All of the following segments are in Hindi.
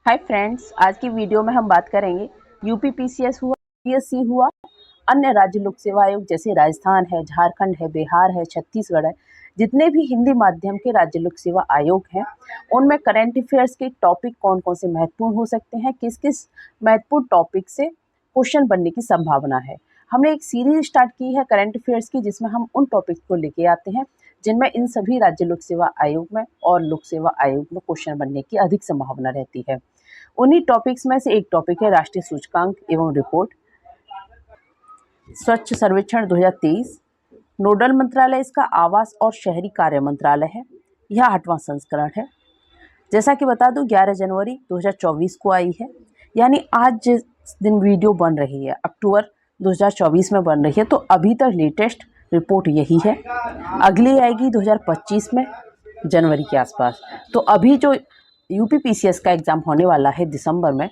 हाय फ्रेंड्स, आज की वीडियो में हम बात करेंगे यूपी पीसीएस हुआ, पीएससी हुआ, अन्य राज्य लोक सेवा आयोग जैसे राजस्थान है, झारखंड है, बिहार है, छत्तीसगढ़ है, जितने भी हिंदी माध्यम के राज्य लोक सेवा आयोग हैं, उनमें करंट अफेयर्स के टॉपिक कौन कौन से महत्वपूर्ण हो सकते हैं, किस किस महत्वपूर्ण टॉपिक से क्वेश्चन बनने की संभावना है। हमने एक सीरीज स्टार्ट की है करंट अफेयर्स की, जिसमें हम उन टॉपिक्स को लेके आते हैं जिनमें इन सभी राज्य लोक सेवा आयोग में और लोक सेवा आयोग में क्वेश्चन बनने की अधिक संभावना रहती है। उन्हीं टॉपिक्स में से एक टॉपिक है राष्ट्रीय सूचकांक एवं रिपोर्ट, स्वच्छ सर्वेक्षण 2023। नोडल मंत्रालय इसका आवास और शहरी कार्य मंत्रालय है। यह 8वां संस्करण है। जैसा कि बता दूं, 11 जनवरी 2024 को आई है, यानी आज जिस दिन वीडियो बन रही है अक्टूबर 2024 में बन रही है, तो अभी तक लेटेस्ट रिपोर्ट यही है। अगली आएगी 2025 में जनवरी के आसपास। तो अभी जो यूपी पीसीएस का एग्ज़ाम होने वाला है दिसंबर में,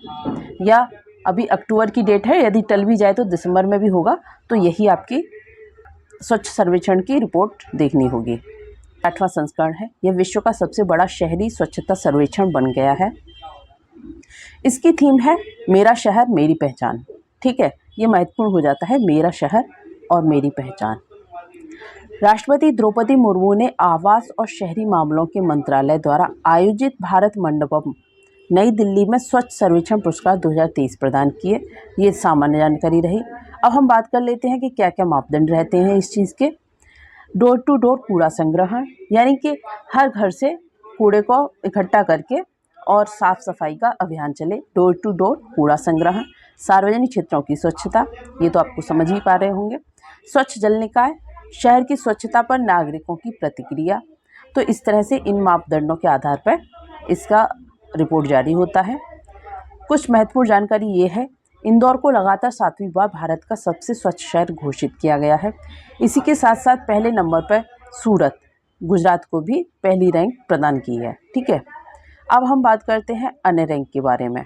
या अभी अक्टूबर की डेट है, यदि टल भी जाए तो दिसंबर में भी होगा, तो यही आपकी स्वच्छ सर्वेक्षण की रिपोर्ट देखनी होगी। 8वां संस्करण है। यह विश्व का सबसे बड़ा शहरी स्वच्छता सर्वेक्षण बन गया है। इसकी थीम है मेरा शहर मेरी पहचान। ठीक है, ये महत्वपूर्ण हो जाता है, मेरा शहर और मेरी पहचान। राष्ट्रपति द्रौपदी मुर्मू ने आवास और शहरी मामलों के मंत्रालय द्वारा आयोजित भारत मंडपम नई दिल्ली में स्वच्छ सर्वेक्षण पुरस्कार 2023 प्रदान किए। ये सामान्य जानकारी रही। अब हम बात कर लेते हैं कि क्या क्या मापदंड रहते हैं इस चीज़ के। डोर टू डोर कूड़ा संग्रहण, यानी कि हर घर से कूड़े को इकट्ठा करके और साफ सफाई का अभियान चले। डोर टू डोर कूड़ा संग्रहण। सार्वजनिक क्षेत्रों की स्वच्छता, ये तो आपको समझ ही पा रहे होंगे। स्वच्छ जल निकाय, शहर की स्वच्छता पर नागरिकों की प्रतिक्रिया। तो इस तरह से इन मापदंडों के आधार पर इसका रिपोर्ट जारी होता है। कुछ महत्वपूर्ण जानकारी ये है, इंदौर को लगातार 7वीं बार भारत का सबसे स्वच्छ शहर घोषित किया गया है। इसी के साथ साथ पहले नंबर पर सूरत, गुजरात को भी पहली रैंक प्रदान की है। ठीक है, अब हम बात करते हैं अन्य रैंक के बारे में।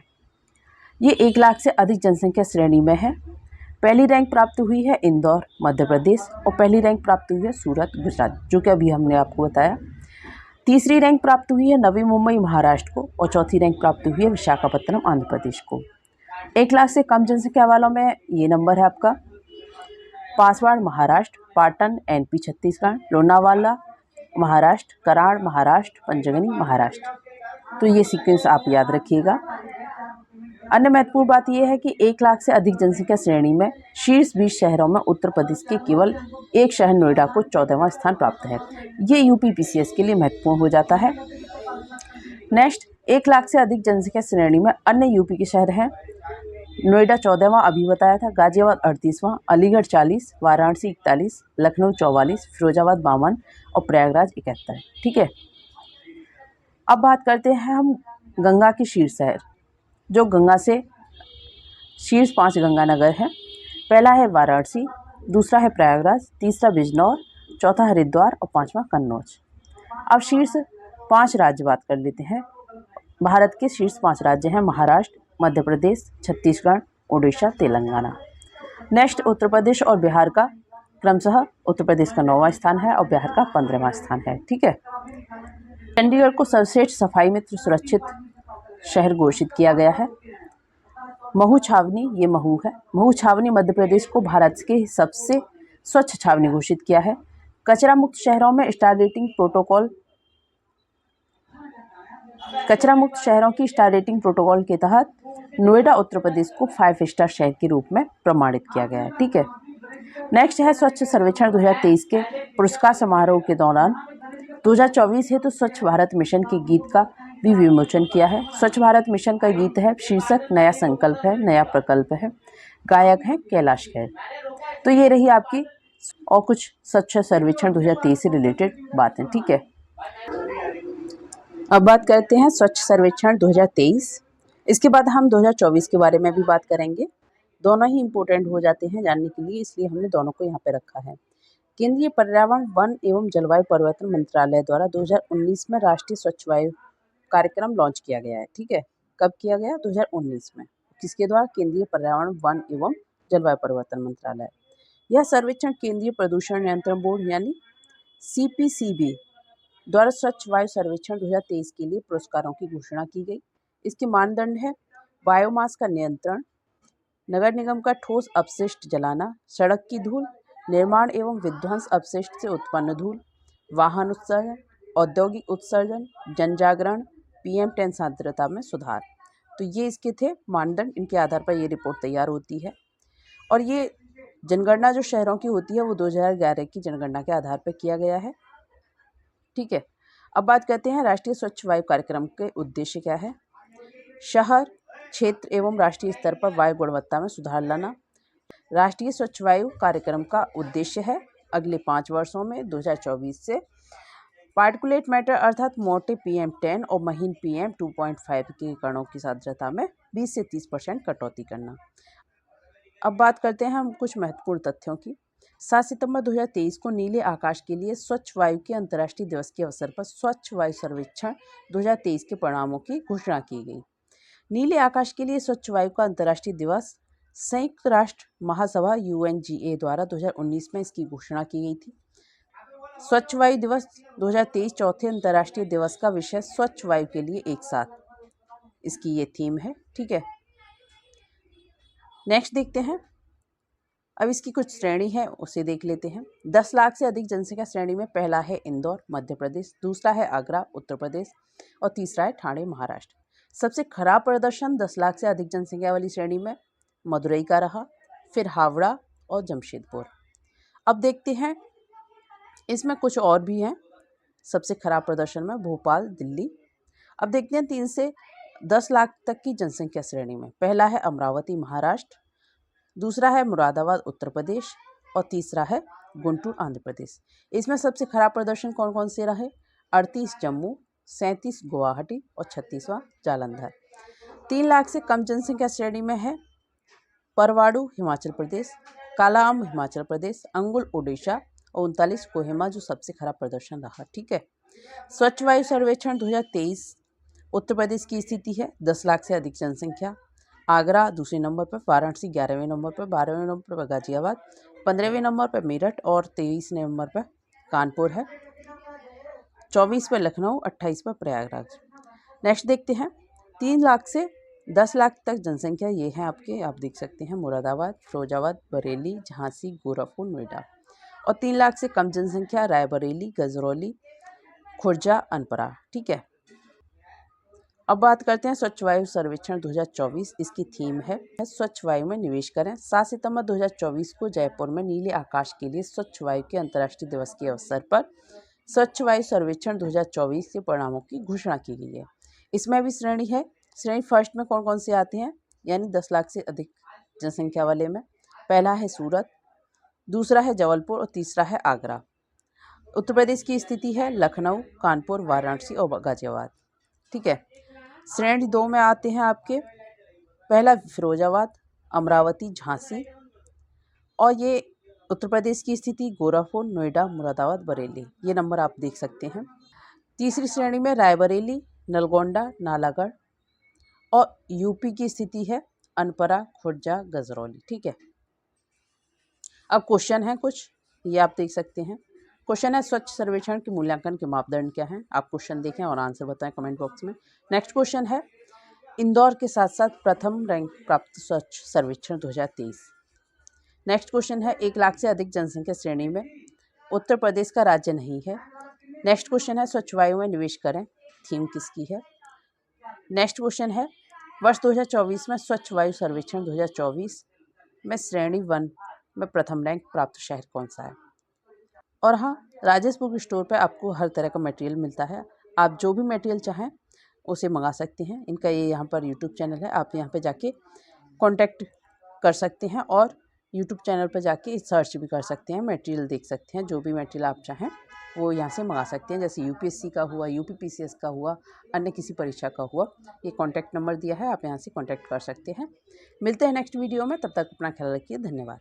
ये 1 लाख से अधिक जनसंख्या श्रेणी में है। पहली रैंक प्राप्त हुई है इंदौर, मध्य प्रदेश, और पहली रैंक प्राप्त हुई है सूरत, गुजरात, जो कि अभी हमने आपको बताया। तीसरी रैंक प्राप्त हुई है नवी मुंबई, महाराष्ट्र को, और चौथी रैंक प्राप्त हुई है विशाखापत्तनम, आंध्र प्रदेश को। 1 लाख से कम जनसंख्या वालों में ये नंबर है आपका पासवाड़, महाराष्ट्र, पाटन, एनपी, छत्तीसगढ़, लोनावाला, महाराष्ट्र, कराड़, महाराष्ट्र, पंचगनी, महाराष्ट्र। तो ये सीक्वेंस आप याद रखिएगा। अन्य महत्वपूर्ण बात यह है कि 1 लाख से अधिक जनसंख्या श्रेणी में शीर्ष 20 शहरों में उत्तर प्रदेश के केवल एक शहर नोएडा को 14वां स्थान प्राप्त है। ये यूपी पीसीएस के लिए महत्वपूर्ण हो जाता है। नेक्स्ट, 1 लाख से अधिक जनसंख्या श्रेणी में अन्य यूपी के शहर हैं। नोएडा 14वां अभी बताया था, गाजियाबाद 38वां, अलीगढ़ 40, वाराणसी 41, लखनऊ 44, फिरोजाबाद 52 और प्रयागराज 71। ठीक है, अब बात करते हैं हम गंगा के शीर्ष शहर, जो गंगा से शीर्ष 5 गंगानगर है। पहला है वाराणसी, दूसरा है प्रयागराज, तीसरा बिजनौर, चौथा हरिद्वार और 5वां कन्नौज। अब शीर्ष 5 राज्य बात कर लेते हैं। भारत के शीर्ष 5 राज्य हैं महाराष्ट्र, मध्य प्रदेश, छत्तीसगढ़, उड़ीसा, तेलंगाना। नेक्स्ट, उत्तर प्रदेश और बिहार का क्रमशः उत्तर प्रदेश का 9वां स्थान है और बिहार का 15वां स्थान है। ठीक है, चंडीगढ़ को सर्वश्रेष्ठ सफाई मित्र सुरक्षित शहर घोषित किया गया है। महू छावनी, ये महू है, महू छावनी मध्य प्रदेश को भारत के सबसे स्वच्छ छावनी घोषित किया है। कचरा मुक्त शहरों में स्टार रेटिंग प्रोटोकॉल, कचरा मुक्त शहरों की स्टार रेटिंग प्रोटोकॉल के तहत नोएडा उत्तर प्रदेश को 5 स्टार शहर के रूप में प्रमाणित किया गया है। ठीक है, नेक्स्ट है स्वच्छ सर्वेक्षण 2023 के पुरस्कार समारोह के दौरान 2024 हेतु स्वच्छ भारत मिशन के गीत का भी विमोचन किया है। स्वच्छ भारत मिशन का गीत है, शीर्षक नया संकल्प है, नया प्रकल्प है, गायक है कैलाश खेर। तो ये रही आपकी और कुछ स्वच्छ सर्वेक्षण 2023 से रिलेटेड बातें। ठीक है, अब बात करते हैं स्वच्छ सर्वेक्षण 2023। इसके बाद हम 2024 के बारे में भी बात करेंगे। दोनों ही इम्पोर्टेंट हो जाते हैं जानने के लिए, इसलिए हमने दोनों को यहाँ पे रखा है। केंद्रीय पर्यावरण, वन एवं जलवायु परिवर्तन मंत्रालय द्वारा 2019 में राष्ट्रीय स्वच्छ वायु कार्यक्रम लॉन्च किया गया है। ठीक है, कब किया गया? 2019 में। किसके द्वारा? केंद्रीय पर्यावरण, वन एवं जलवायु परिवर्तन मंत्रालय। यह सर्वेक्षण केंद्रीय प्रदूषण नियंत्रण बोर्ड यानी CPCB द्वारा स्वच्छ वायु सर्वेक्षण 2023 के लिए पुरस्कारों की घोषणा की गई। इसके मानदंड है बायोमास का नियंत्रण, नगर निगम का ठोस अपशिष्ट जलाना, सड़क की धूल, निर्माण एवं विध्वंस अपशिष्ट से उत्पन्न धूल, वाहन उत्सर्जन, औद्योगिक उत्सर्जन, जन जागरण, PM10 सांद्रता में सुधार। तो ये इसके थे मानदंड, इनके आधार पर ये रिपोर्ट तैयार होती है। और ये जनगणना जो शहरों की होती है वो 2011 की जनगणना के आधार पर किया गया है। ठीक है, अब बात करते हैं राष्ट्रीय स्वच्छ वायु कार्यक्रम के उद्देश्य क्या है। शहर, क्षेत्र एवं राष्ट्रीय स्तर पर वायु गुणवत्ता में सुधार लाना। राष्ट्रीय स्वच्छ वायु कार्यक्रम का उद्देश्य है अगले 5 वर्षों में 2024 से पार्टिकुलेट मैटर अर्थात मोटे PM10 और महीन PM2.5 के कणों की सांद्रता में 20 से 30% कटौती करना। अब बात करते हैं हम कुछ महत्वपूर्ण तथ्यों की। 7 सितंबर 2023 को नीले आकाश के लिए स्वच्छ वायु के अंतर्राष्ट्रीय दिवस के अवसर पर स्वच्छ वायु सर्वेक्षण 2023 के परिणामों की घोषणा की गई। नीले आकाश के लिए स्वच्छ वायु का अंतर्राष्ट्रीय दिवस संयुक्त राष्ट्र महासभा UNGA द्वारा 2019 में इसकी घोषणा की गई थी। स्वच्छ वायु दिवस 2023 चौथे अंतर्राष्ट्रीय दिवस का विषय स्वच्छ वायु के लिए एक साथ, इसकी ये थीम है। ठीक है, नेक्स्ट देखते हैं। अब इसकी कुछ श्रेणी है उसे देख लेते हैं। 10 लाख से अधिक जनसंख्या श्रेणी में पहला है इंदौर मध्य प्रदेश, दूसरा है आगरा उत्तर प्रदेश और तीसरा है ठाणे महाराष्ट्र। सबसे खराब प्रदर्शन 10 लाख से अधिक जनसंख्या वाली श्रेणी में मदुरई का रहा, फिर हावड़ा और जमशेदपुर। अब देखते हैं इसमें कुछ और भी हैं। सबसे खराब प्रदर्शन में भोपाल दिल्ली। अब देखते हैं 3 से 10 लाख तक की जनसंख्या श्रेणी में पहला है अमरावती महाराष्ट्र, दूसरा है मुरादाबाद उत्तर प्रदेश और तीसरा है गुंटूर आंध्र प्रदेश। इसमें सबसे खराब प्रदर्शन कौन कौन से रहे। 38 जम्मू, 37 गुवाहाटी और 36वां जालंधर। 3 लाख से कम जनसंख्या श्रेणी में है परवाड़ू हिमाचल प्रदेश, कालाअंब हिमाचल प्रदेश, अंगुल उड़ीसा और 39 कोहिमा जो सबसे खराब प्रदर्शन रहा। ठीक है, स्वच्छ वायु सर्वेक्षण 2023 उत्तर प्रदेश की स्थिति है 10 लाख से अधिक जनसंख्या। आगरा दूसरे नंबर पर, वाराणसी 11वें नंबर पर, 12वें नंबर पर गाजियाबाद, 15वें नंबर पर मेरठ और 23वें नंबर पर कानपुर है, 24 पर लखनऊ, 28 पर प्रयागराज। नेक्स्ट देखते हैं 3 लाख से 10 लाख तक जनसंख्या ये हैं आपके, आप देख सकते हैं मुरादाबाद, फिरोजाबाद, बरेली, झांसी, गोरखपुर, नोएडा। और 3 लाख से कम जनसंख्या रायबरेली, गजरौली, खुर्जा, अनपरा। ठीक है, अब बात करते हैं स्वच्छ वायु सर्वेक्षण 2024। इसकी थीम है स्वच्छ वायु में निवेश करें। 7 सितंबर 2024 को जयपुर में नीले आकाश के लिए स्वच्छ वायु के अंतर्राष्ट्रीय दिवस के अवसर पर स्वच्छ वायु सर्वेक्षण 2024 के परिणामों की घोषणा की गई है। इसमें भी श्रेणी है। श्रेणी फर्स्ट में कौन कौन से आते हैं, यानी 10 लाख से अधिक जनसंख्या वाले में पहला है सूरत, दूसरा है जबलपुर और तीसरा है आगरा। उत्तर प्रदेश की स्थिति है लखनऊ, कानपुर, वाराणसी और गाजियाबाद। ठीक है, श्रेणी 2 में आते हैं आपके पहला फिरोजाबाद, अमरावती, झांसी और ये उत्तर प्रदेश की स्थिति गोरखपुर, नोएडा, मुरादाबाद, बरेली। ये नंबर आप देख सकते हैं। तीसरी श्रेणी में रायबरेली, नलगोंडा, नालागढ़ और यूपी की स्थिति है अनपरा, खुर्जा, गजरौली। ठीक है, अब क्वेश्चन है कुछ, ये आप देख सकते हैं। क्वेश्चन है स्वच्छ सर्वेक्षण के मूल्यांकन के मापदंड क्या हैं। आप क्वेश्चन देखें और आंसर बताएं कमेंट बॉक्स में। नेक्स्ट क्वेश्चन है इंदौर के साथ साथ प्रथम रैंक प्राप्त स्वच्छ सर्वेक्षण 2023। नेक्स्ट क्वेश्चन है 1 लाख से अधिक जनसंख्या श्रेणी में उत्तर प्रदेश का राज्य नहीं है। नेक्स्ट क्वेश्चन है स्वच्छ वायु में निवेश करें, थीम किसकी है। नेक्स्ट क्वेश्चन है वर्ष 2024 में स्वच्छ वायु सर्वेक्षण 2024 में श्रेणी 1 में प्रथम रैंक प्राप्त शहर कौन सा है। और हाँ, राजेश बुक स्टोर पे आपको हर तरह का मटेरियल मिलता है। आप जो भी मटेरियल चाहें उसे मंगा सकते हैं। इनका ये यहाँ पर यूट्यूब चैनल है, आप यहाँ पे जाके कांटेक्ट कर सकते हैं और यूट्यूब चैनल पर जाके सर्च भी कर सकते हैं, मटेरियल देख सकते हैं। जो भी मटेरियल आप चाहें वो यहाँ से मंगा सकते हैं, जैसे UPSC का हुआ, UPPCS का हुआ, अन्य किसी परीक्षा का हुआ। ये कॉन्टैक्ट नंबर दिया है, आप यहाँ से कॉन्टैक्ट कर सकते हैं। मिलते हैं नेक्स्ट वीडियो में, तब तक अपना ख्याल रखिए। धन्यवाद।